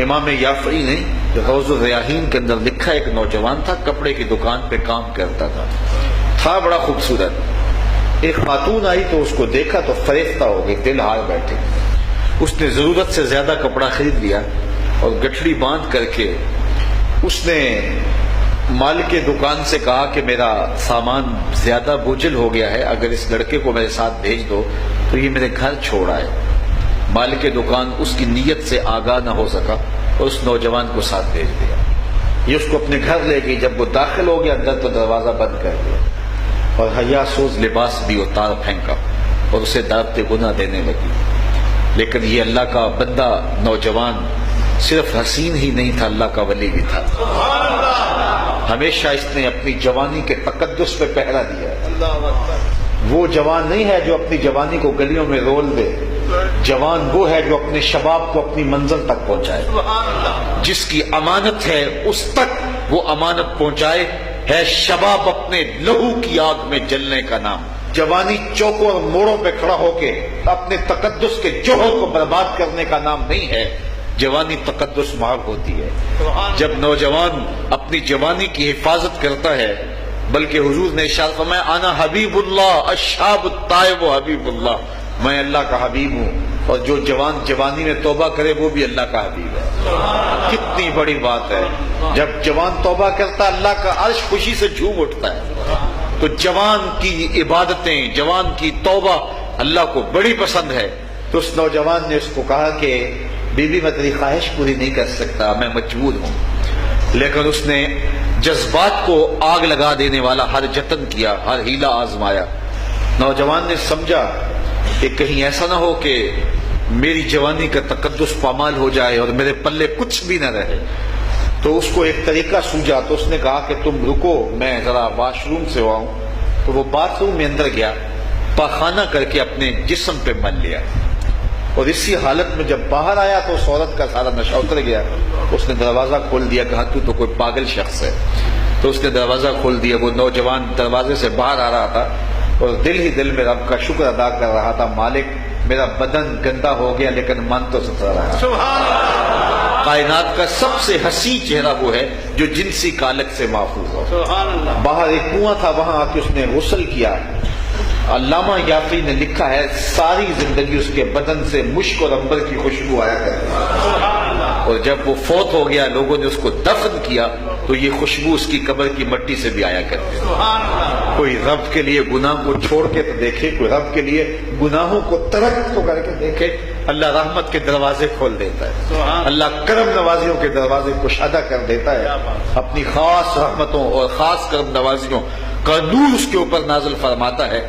امام یافعی نے روض الریاحین کے اندر لکھا، ایک نوجوان تھا، کپڑے کی دکان پہ کام کرتا تھا بڑا خوبصورت۔ ایک خاتون آئی تو اس کو دیکھا تو فریفتہ ہو گئی، دل ہار بیٹھے۔ اس نے ضرورت سے زیادہ کپڑا خرید لیا اور گٹھڑی باندھ کر کے اس نے مالک دکان سے کہا کہ میرا سامان زیادہ بوجھل ہو گیا ہے، اگر اس لڑکے کو میرے ساتھ بھیج دو تو یہ میرے گھر چھوڑ آئے۔ مالک دکان اس کی نیت سے آگاہ نہ ہو سکا اور اس نوجوان کو ساتھ بھیج دیا۔ یہ اس کو اپنے گھر لے گئی، جب وہ داخل ہو گیا اندر تو دروازہ بند کر دیا اور حیا سوز لباس بھی اتار پھینکا اور اسے دعوت گناہ دینے لگی۔ لیکن یہ اللہ کا بندہ نوجوان صرف حسین ہی نہیں تھا، اللہ کا ولی بھی تھا۔ ہمیشہ اس نے اپنی جوانی کے تقدس پہ پہرا دیا۔ وہ جوان نہیں ہے جو اپنی جوانی کو گلیوں میں رول دے، جوان وہ ہے جو اپنے شباب کو اپنی منزل تک پہنچائے، جس کی امانت ہے اس تک وہ امانت پہنچائے۔ ہے شباب اپنے لہو کی آگ میں جلنے کا نام۔ جوانی چوکوں اور موڑوں پہ کھڑا ہو کے اپنے تقدس کے جوہر کو برباد کرنے کا نام نہیں ہے۔ جوانی تقدس مآب ہوتی ہے جب نوجوان اپنی جوانی کی حفاظت کرتا ہے، بلکہ حضور نے ارشاد فرمایا انا حبیب اللہ الشاب الطائب حبیب اللہ، میں اللہ کا حبیب ہوں، اور جو جوان جوانی میں توبہ کرے وہ بھی اللہ کا حبیب ہے۔ کتنی بڑی بات ہے، جب جوان توبہ کرتا اللہ کا عرش خوشی سے جھوم اٹھتا ہے۔ تو جوان کی عبادتیں، جوان کی توبہ اللہ کو بڑی پسند ہے۔ تو اس نوجوان نے اس کو کہا کہ بی بی میں تیری خواہش پوری نہیں کر سکتا، میں مجبور ہوں۔ لیکن اس نے جذبات کو آگ لگا دینے والا ہر جتن کیا، ہر ہیلا آزمایا۔ نوجوان نے سمجھا کہ کہیں ایسا نہ ہو کہ میری جوانی کا تقدس پامال ہو جائے اور میرے پلے کچھ بھی نہ رہے۔ تو اس کو ایک طریقہ سوجا، تو اس نے کہا کہ تم رکو، میں ذرا واش روم سے آؤں۔ تو وہ باتھ روم میں اندر گیا، پاخانہ کر کے اپنے جسم پہ مل لیا، اور اسی حالت میں جب باہر آیا تو اس عورت کا سارا نشہ اتر گیا۔ اس نے دروازہ کھول دیا، کہا تو کوئی پاگل شخص ہے۔ تو اس نے دروازہ کھول دیا۔ وہ نوجوان دروازے سے باہر آ رہا تھا اور دل ہی دل میں رب کا شکر ادا کر رہا تھا، مالک میرا بدن گندا ہو گیا لیکن من تو ستھرا رہا۔ سبحان اللہ۔ کائنات کا سب سے حسین چہرہ وہ ہے جو جنسی کالک سے محفوظ ہو۔ سبحان اللہ۔ باہر ایک کنواں تھا، وہاں آ کے اس نے غسل کیا۔ علامہ یافعی نے لکھا ہے ساری زندگی اس کے بدن سے مشک اور عنبر کی خوشبو آیا کرتی، اور جب وہ فوت ہو گیا لوگوں نے اس کو دفن کیا تو یہ خوشبو اس کی قبر کی مٹی سے بھی آیا کرتی۔ کوئی رب کے لیے گناہ کو چھوڑ کے تو دیکھے، کوئی رب کے لیے گناہوں کو ترک تو کر کے دیکھے، اللہ رحمت کے دروازے کھول دیتا ہے، اللہ کرم نوازیوں کے دروازے کشادہ کر دیتا ہے، اپنی خاص رحمتوں اور خاص کرم نوازیوں کا نور اس کے اوپر نازل فرماتا ہے۔